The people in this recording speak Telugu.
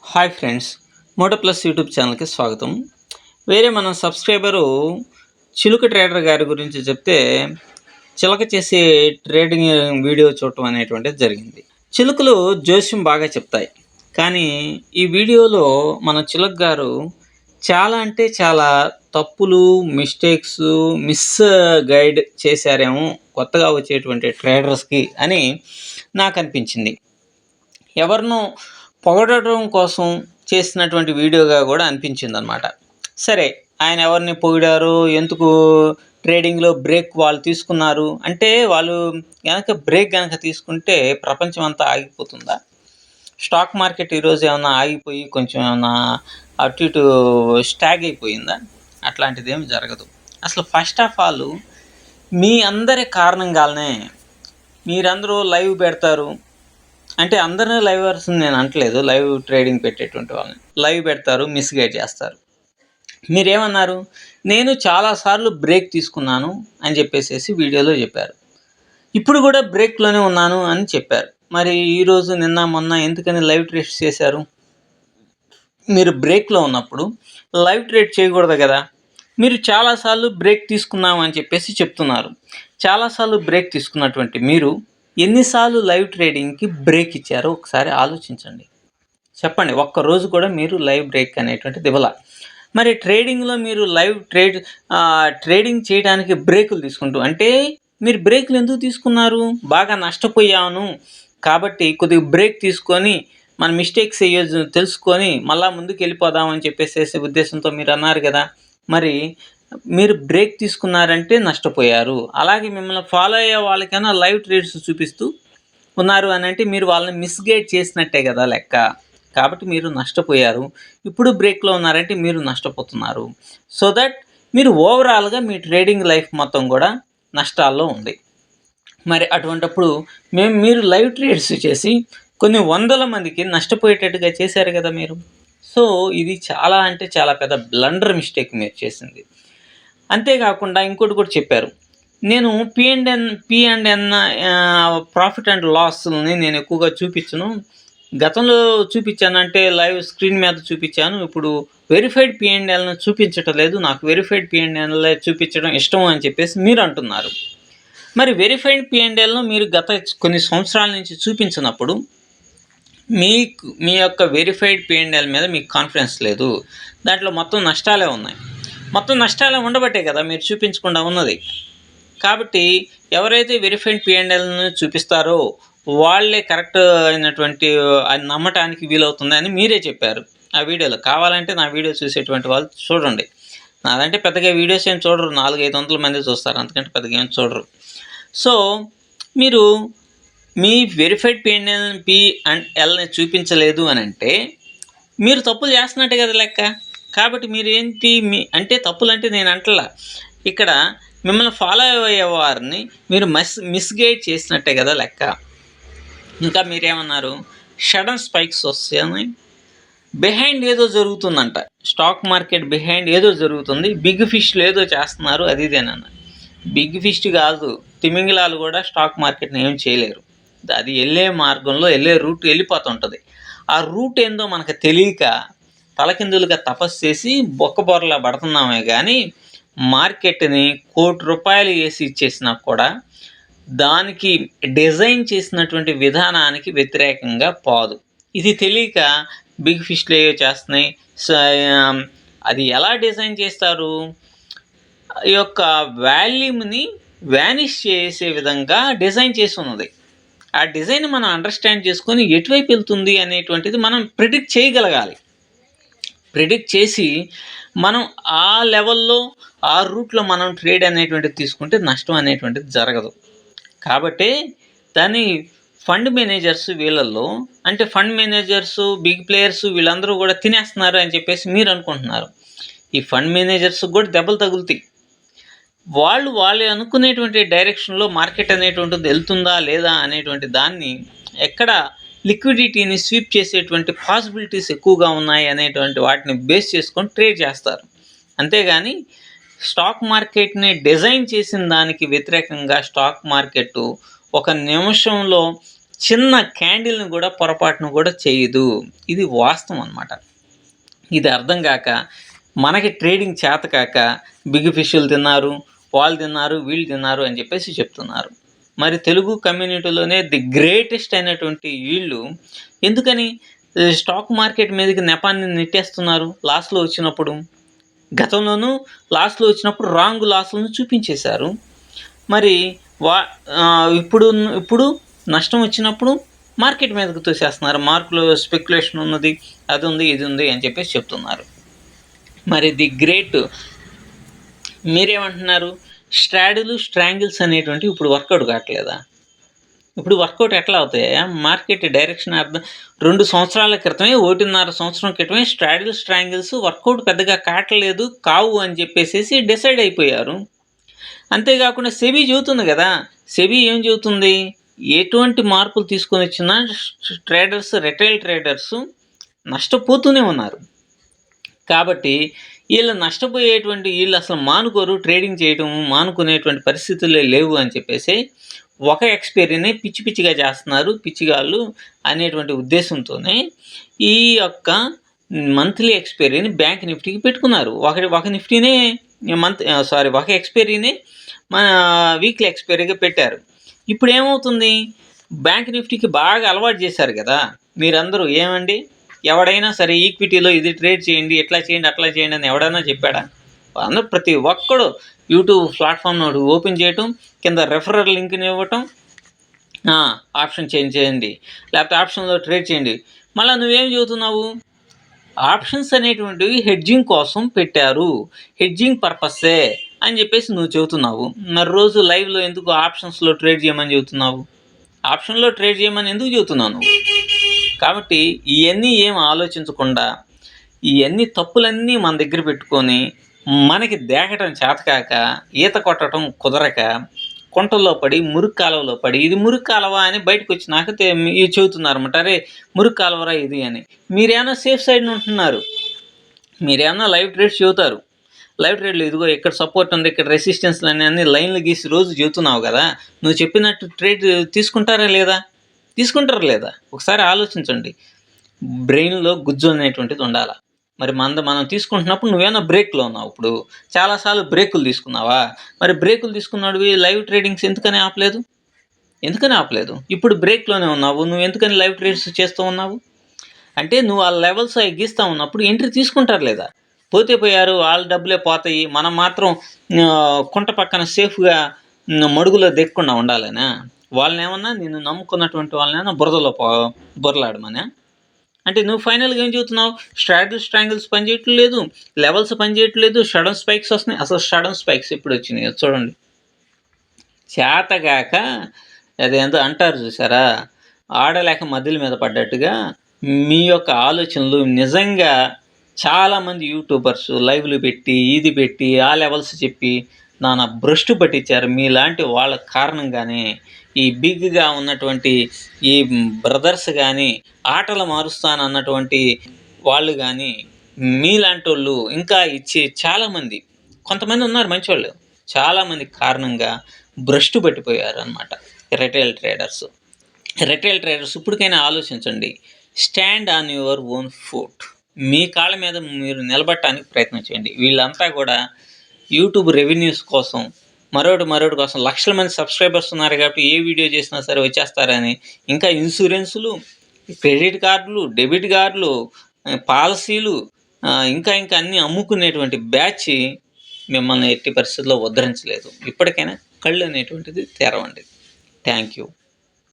Hi friends, Moto Plus YouTube ఛానల్కి స్వాగతం. వేరే మన సబ్స్క్రైబరు చిలుక ట్రేడర్ గారి గురించి చెప్తే చిలక చేసే ట్రేడింగ్ వీడియో చూడటం అనేటువంటిది జరిగింది. చిలుకలు జోస్యం బాగా చెప్తాయి, కానీ ఈ వీడియోలో మన చిలుక గారు చాలా అంటే చాలా తప్పులు, మిస్టేక్స్, మిస్ గైడ్ చేశారేమో కొత్తగా వచ్చేటువంటి ట్రేడర్స్కి అని నాకు అనిపించింది. ఎవరినో పొగడటం కోసం చేసినటువంటి వీడియోగా కూడా అనిపించిందనమాట. సరే, ఆయన ఎవరిని పొగిడారు, ఎందుకు ట్రేడింగ్‌లో బ్రేక్ వాళ్ళు తీసుకున్నారు అంటే, వాళ్ళు గనక తీసుకుంటే ప్రపంచం అంతా ఆగిపోతుందా? స్టాక్ మార్కెట్ ఈరోజు ఏమన్నా ఆగిపోయి కొంచెం ఏమన్నా అటు ఇటు స్టాగ్ అయిపోయిందా? అట్లాంటిదేమి జరగదు. అసలు ఫస్ట్ ఆఫ్ ఆల్ మీ అందరి కారణంగానే మీరందరూ లైవ్ పెడతారు. అంటే అందరినీ లైవర్స్‌ని నేను అంటలేదు. లైవ్ ట్రేడింగ్ పెట్టేటువంటి వాళ్ళని. లైవ్ పెడతారు, మిస్‌గైడ్ చేస్తారు. మీరేమన్నారు? నేను చాలా సార్లు బ్రేక్ తీసుకున్నాను అని చెప్పేసేసి వీడియోలో చెప్పారు. ఇప్పుడు కూడా బ్రేక్‌లోనే ఉన్నాను అని చెప్పారు. మరి ఈరోజు, నిన్న, మొన్న ఎందుకని లైవ్ ట్రేడ్స్ చేశారు? మీరు బ్రేక్‌లో ఉన్నప్పుడు లైవ్ ట్రేడ్ చేయకూడదు కదా! మీరు చాలా సార్లు బ్రేక్ తీసుకున్నాం అని చెప్పేసి చెప్తున్నారు. చాలా సార్లు బ్రేక్ తీసుకున్నటువంటి మీరు ఎన్నిసార్లు లైవ్ ట్రేడింగ్‌కి బ్రేక్ ఇచ్చారో ఒకసారి ఆలోచించండి. చెప్పండి. ఒక్కరోజు కూడా మీరు లైవ్ బ్రేక్ అనేటువంటిది ఇవ్వలా. మరి ట్రేడింగ్‌లో మీరు ట్రేడింగ్ చేయడానికి బ్రేకులు తీసుకుంటూ అంటే మీరు బ్రేకులు ఎందుకు తీసుకున్నారు? బాగా నష్టపోయాను కాబట్టి కొద్దిగా బ్రేక్ తీసుకొని మన మిస్టేక్స్ తెలుసుకొని మళ్ళా ముందుకెళ్ళిపోదాం అని చెప్పేసేసి ఉద్దేశంతో మీరన్నారు గదా! మరి మీరు బ్రేక్ తీసుకున్నారంటే నష్టపోయారు. అలాగే మిమ్మల్ని ఫాలో అయ్యే వాళ్ళకైనా లైవ్ ట్రేడ్స్ చూపిస్తూ ఉన్నారు అనంటే మీరు వాళ్ళని మిస్‌గైడ్ చేసినట్టే గదా లెక్క. కాబట్టి మీరు నష్టపోయారు. ఇప్పుడు బ్రేక్‌లో ఉన్నారంటే మీరు నష్టపోతున్నారు. సో దట్ మీరు ఓవరాల్‌గా మీ ట్రేడింగ్ లైఫ్ మొత్తం గూడా నష్టాల్లో ఉంది. మరి అటువంటప్పుడు మీరు లైవ్ ట్రేడ్స్ చేసి కొన్ని వందల మందికి నష్టపోయేటట్టుగా చేశారు గదా మీరు. సో ఇది చాలా అంటే చాలా పెద్ద బ్లండర్ మిస్టేక్ మీరు చేసింది. అంతేకాకుండా ఇంకోటి కూడా చెప్పారు. నేను P and N profit and లాస్‌ని నేను ఎక్కువగా చూపించను. గతంలో చూపించానంటే లైవ్ స్క్రీన్ మీద చూపించాను. ఇప్పుడు వెరిఫైడ్ పి అండ్ ఎల్‌ని చూపించటం లేదు. నాకు వెరిఫైడ్ పి అండ్ ఎల్‌లే చూపించడం ఇష్టం అని చెప్పేసి మీరు అంటున్నారు. మరి వెరిఫైడ్ పి అండ్ ఎల్‌ను మీరు గత కొన్ని సంవత్సరాల నుంచి చూపించనప్పుడు మీ యొక్క వెరిఫైడ్ పి అండ్ ఎల్ మీద మీకు కాన్ఫిడెన్స్ లేదు. దాంట్లో మొత్తం నష్టాలే ఉన్నాయి. మొత్తం నష్టాలే ఉండబట్టే కదా మీరు చూపించకుండా ఉన్నది. కాబట్టి ఎవరైతే వెరిఫైడ్ పి అండ్ ఎల్‌ని చూపిస్తారో వాళ్ళే కరెక్ట్ అయినటువంటి అది నమ్మటానికి వీలవుతుందని మీరే చెప్పారు ఆ వీడియోలో. కావాలంటే నా వీడియో చూసేటువంటి వాళ్ళు చూడండి. నాదంటే పెద్దగా వీడియోస్ ఏం చూడరు. 400-500 మంది చూస్తారు. అంతకంటే పెద్దగా ఏం చూడరు. సో మీరు మీ వెరిఫైడ్ పి అండ్ ఎల్‌ని చూపించలేదు అనంటే మీరు తప్పులు చేస్తున్నట్టే కదా లెక్క. కాబట్టి మీరేంటి అంటే తప్పులంటే నేను అంటలా. ఇక్కడ మిమ్మల్ని ఫాలో అయ్యే వారిని మీరు మిస్‌గైడ్ చేసినట్టే కదా లెక్క. ఇంకా మీరేమన్నారు? సడన్ స్పైక్స్ వస్తాయని బిహైండ్ ఏదో జరుగుతుందంట. స్టాక్ మార్కెట్ బిహైండ్ ఏదో జరుగుతుంది. బిగ్ ఫిష్‌లు ఏదో చేస్తున్నారు అది ఇదేనన్నారు. బిగ్ ఫిష్ కాదు, తిమింగలాలు కూడా స్టాక్ మార్కెట్‌ని ఏం చేయలేరు. అది వెళ్ళే మార్గంలో రూట్ వెళ్ళిపోతుంటుంది. ఆ రూట్ ఏందో మనకు తెలియక తలకిందులుగా తపస్సు చేసి బొక్కబొరలా పడుతున్నామే కానీ మార్కెట్‌ని ₹1,00,00,000 వేసి ఇచ్చేసినా కూడా దానికి డిజైన్ చేసినటువంటి విధానానికి వ్యతిరేకంగా పోదు. ఇది తెలియక బిగ్ ఫిష్‌లు ఏవో చేస్తున్నాయి. అది ఎలా డిజైన్ చేస్తారు? ఈ యొక్క వాల్యూమ్‌ని వానిష్ చేసే విధంగా డిజైన్ చేసి ఉన్నది. ఆ డిజైన్ మనం అండర్‌స్టాండ్ చేసుకొని ఎటువైపు వెళ్తుంది అనేటువంటిది మనం ప్రిడిక్ట్ చేయగలగాలి. ప్రిడిక్ట్ చేసి మనం ఆ లెవెల్‌లో ఆ రూట్‌లో మనం ట్రేడ్ అనేటువంటిది తీసుకుంటే నష్టం అనేటువంటిది జరగదు. కాబట్టే దాన్ని ఫండ్ మేనేజర్స్ వీళ్ళల్లో అంటే ఫండ్ మేనేజర్స్, బిగ్ ప్లేయర్స్ వీళ్ళందరూ కూడా తినేస్తున్నారు అని చెప్పేసి మీరు అనుకుంటున్నారు. ఈ ఫండ్ మేనేజర్స్‌కి కూడా దెబ్బలు తగులుతాయి. వాళ్ళు అనుకునేటువంటి డైరెక్షన్‌లో మార్కెట్ అనేటువంటిది వెళ్తుందా లేదా అనేటువంటి దాన్ని ఎక్కడ లిక్విడిటీని స్వీప్ చేసేటువంటి పాసిబిలిటీస్ ఎక్కువగా ఉన్నాయి అనేటువంటి వాటిని బేస్ చేసుకొని ట్రేడ్ చేస్తారు. అంతేగాని స్టాక్ మార్కెట్‌ని డిజైన్ చేసిన దానికి వ్యతిరేకంగా స్టాక్ మార్కెట్టు ఒక నిమిషంలో చిన్న క్యాండిల్‌ని కూడా పొరపాటున కూడా చేయదు. ఇది వాస్తవం అనమాట. ఇది అర్థం గాక, మనకి ట్రేడింగ్ చేతకాక బిగ్ ఫిష్‌లు తిన్నారు, వాళ్ళు తిన్నారు, వీళ్ళు తిన్నారు అని చెప్పేసి చెప్తున్నారు. మరి తెలుగు కమ్యూనిటీలోనే ది గ్రేటెస్ట్ అయినటువంటి వీళ్ళు ఎందుకని స్టాక్ మార్కెట్ మీదకి నెపాన్ని నెట్టేస్తున్నారు లాస్‌లో వచ్చినప్పుడు? గతంలోనూ లాస్‌లో వచ్చినప్పుడు రాంగ్ లాస్‌లను చూపించేశారు. మరి వా ఇప్పుడు నష్టం వచ్చినప్పుడు మార్కెట్ మీదకి తోసేస్తున్నారు. మార్కులో స్పెక్యులేషన్ ఉన్నది, అది ఉంది, ఇది ఉంది అని చెప్పేసి చెప్తున్నారు. మరి ది గ్రేట్ మీరేమంటున్నారు? స్ట్రాడిల్, స్ట్రాంగిల్స్ అనేటువంటివి ఇప్పుడు వర్కౌట్ కావట్లేదా? ఇప్పుడు వర్కౌట్ ఎట్లా అవుతాయా? మార్కెట్ డైరెక్షన్ అర్థం 2 సంవత్సరాల క్రితమే, 1.5 సంవత్సరం క్రితమే స్ట్రాడిల్, స్ట్రాంగిల్స్ వర్కౌట్ పెద్దగా కావట్లేదు, కావు అని చెప్పేసేసి డిసైడ్ అయిపోయారు. అంతేకాకుండా సెబీ చెబుతుంది కదా! సెబీ ఏం చెబుతుంది? ఎటువంటి మార్పులు తీసుకొనొచ్చినా ట్రేడర్స్, రిటైల్ ట్రేడర్స్ నష్టపోతూనే ఉన్నారు. కాబట్టి వీళ్ళు అసలు మానుకోరు, ట్రేడింగ్ చేయడం మానుకునేటువంటి పరిస్థితులే లేవు అని చెప్పేసి ఒక ఎక్స్‌పైరీని పిచ్చి పిచ్చిగా చేస్తున్నారు పిచ్చిగాళ్ళు అనేటువంటి ఉద్దేశంతోనే ఈ యొక్క మంత్లీ ఎక్స్‌పైరీని బ్యాంక్ నిఫ్టీకి పెట్టుకున్నారు. ఒక నిఫ్టీనే ఒక ఎక్స్‌పైరీని మన వీక్లీ ఎక్స్‌పైరీగా పెట్టారు. ఇప్పుడేమవుతుంది? బ్యాంక్ నిఫ్టీకి బాగా అలవాటు చేశారు కదా! మీరందరూ ఏమండి? ఎవడైనా సరే ఈక్విటీలో ఇది ట్రేడ్ చేయండి, ఇట్లా చేయండి, అట్లా చేయండి అని ఎవడైనా చెప్పాడా? అందరూ ప్రతి ఒక్కడు యూట్యూబ్ ప్లాట్‌ఫామ్‌ను ఓపెన్ చేయటం, కింద రెఫరల్ లింక్‌ని ఇవ్వటం, ఆప్షన్ చేంజ్ చేయండి, లేకపోతే ఆప్షన్‌లో ట్రేడ్ చేయండి. మళ్ళా నువ్వేం చెబుతున్నావు? ఆప్షన్స్ అనేటువంటివి హెడ్జింగ్ కోసం పెట్టారు, హెడ్జింగ్ పర్పస్సే అని చెప్పేసి నువ్వు చెబుతున్నావు. మరి రోజు లైవ్‌లో ఎందుకు ఆప్షన్స్‌లో ట్రేడ్ చేయమని చెబుతున్నావు? ఆప్షన్‌లో ట్రేడ్ చేయమని ఎందుకు చెబుతున్నావు నువ్వు? కాబట్టి ఇవన్నీ ఏం ఆలోచించకుండా ఇవన్నీ తప్పులన్నీ మన దగ్గర పెట్టుకొని మనకి దేకటం చేతకాక, ఈత కొట్టడం కుదరక, కుంటల్లో పడి, మురికి కాలువలో పడి, ఇది మురికి కాలువ అని బయటకు వచ్చినాక చెబుతున్నారన్నమాట. అరే మురికి కాలువరా ఇది అని. మీరేమన్నా సేఫ్ సైడ్‌న ఉంటున్నారు. మీరేమన్నా లైవ్ ట్రేడ్స్ చెబుతారు. లైవ్ ట్రేడ్‌లో ఇదిగో ఇక్కడ సపోర్ట్ ఉంది, ఇక్కడ రెసిస్టెన్స్‌లు అన్నీ లైన్‌లు గీసి రోజు చెబుతున్నావు కదా! నువ్వు చెప్పినట్టు ట్రేడ్ తీసుకుంటారా లేదా? తీసుకుంటారా లేదా? ఒకసారి ఆలోచించండి. బ్రెయిన్‌లో గుజ్జు అనేటువంటిది ఉండాల. మరి మనం తీసుకుంటున్నప్పుడు నువ్వేమన్నా బ్రేక్‌లో ఉన్నావు ఇప్పుడు. చాలా సార్లు బ్రేకులు తీసుకున్నావా? మరి బ్రేకులు తీసుకున్నోడివి లైవ్ ట్రేడింగ్స్ ఎందుకని ఆపలేదు? ఎందుకని ఆపలేదు? ఇప్పుడు బ్రేక్‌లోనే ఉన్నావు. నువ్వెందుకని లైవ్ ట్రేడ్స్ చేస్తూ ఉన్నావు? అంటే నువ్వు ఆ లెవెల్స్ అయి గీస్తా ఉన్నప్పుడు ఎంట్రీ తీసుకుంటారు లేదా? పోతే పోయారు, వాళ్ళ డబ్బులే పోతాయి. మనం మాత్రం కుంట పక్కన సేఫ్‌గా మడుగులో దిగకుండా ఉండాలనా? వాళ్ళనేమన్నా నిన్ను నమ్ముకున్నటువంటి వాళ్ళనేమన్నా బురదలో బొర్లాడమనా? అంటే నువ్వు ఫైనల్‌గా ఏం చెబుతున్నావు? స్ట్రాడిల్, స్ట్రాంగిల్స్ పనిచేయట్లేదు, లెవెల్స్ పనిచేయట్లేదు, సడెన్ స్పైక్స్ వస్తున్నాయి. అసలు సడెన్ స్పైక్స్ ఎప్పుడొచ్చినాయో చూడండి. చేతగాక అదేందో అంటారు చూసారా? ఆడలేక మదిల మీద పడ్డట్టుగా మీ యొక్క ఆలోచనలు నిజంగా చాలామంది యూట్యూబర్స్ లైవ్‌లు పెట్టి, ఇది పెట్టి, ఆ లెవెల్స్ చెప్పి నానా భ్రష్టు పట్టించారు. మీలాంటి వాళ్ళ కారణంగానే ఈ బిగ్‌గా ఉన్నటువంటి ఈ బ్రదర్స్ గానీ, ఆటలు మారుస్తానన్నటువంటి వాళ్ళు గానీ, మీలాంటోళ్ళు ఇంకా చాలామంది కొంతమంది ఉన్నారు మంచోళ్ళు. చాలామంది కారణంగా భ్రష్టు పట్టిపోయారనమాట రిటైల్ ట్రేడర్స్. రిటైల్ ట్రేడర్స్ ఇప్పటికైనా ఆలోచించండి. Stand on your own foot. మీ కాళ్ళ మీద మీరు నిలబడటానికి ప్రయత్నం చేయండి. వీళ్ళంతా కూడా యూట్యూబ్ రెవెన్యూస్ కోసం, మరోటి కోసం లక్షల మంది సబ్స్క్రైబర్స్ ఉన్నారు కాబట్టి ఏ వీడియో చేసినా సరే వచ్చేస్తారని, ఇంకా ఇన్సూరెన్సులు, క్రెడిట్ కార్డులు, డెబిట్ కార్డులు, పాలసీలు, ఇంకా అన్నీ అమ్ముకునేటువంటి బ్యాచ్ మిమ్మల్ని ఎట్టి పరిస్థితుల్లో ఉద్ధరించలేదు. ఇప్పటికైనా కళ్ళు అనేటువంటిది తెరవండి. Thank you.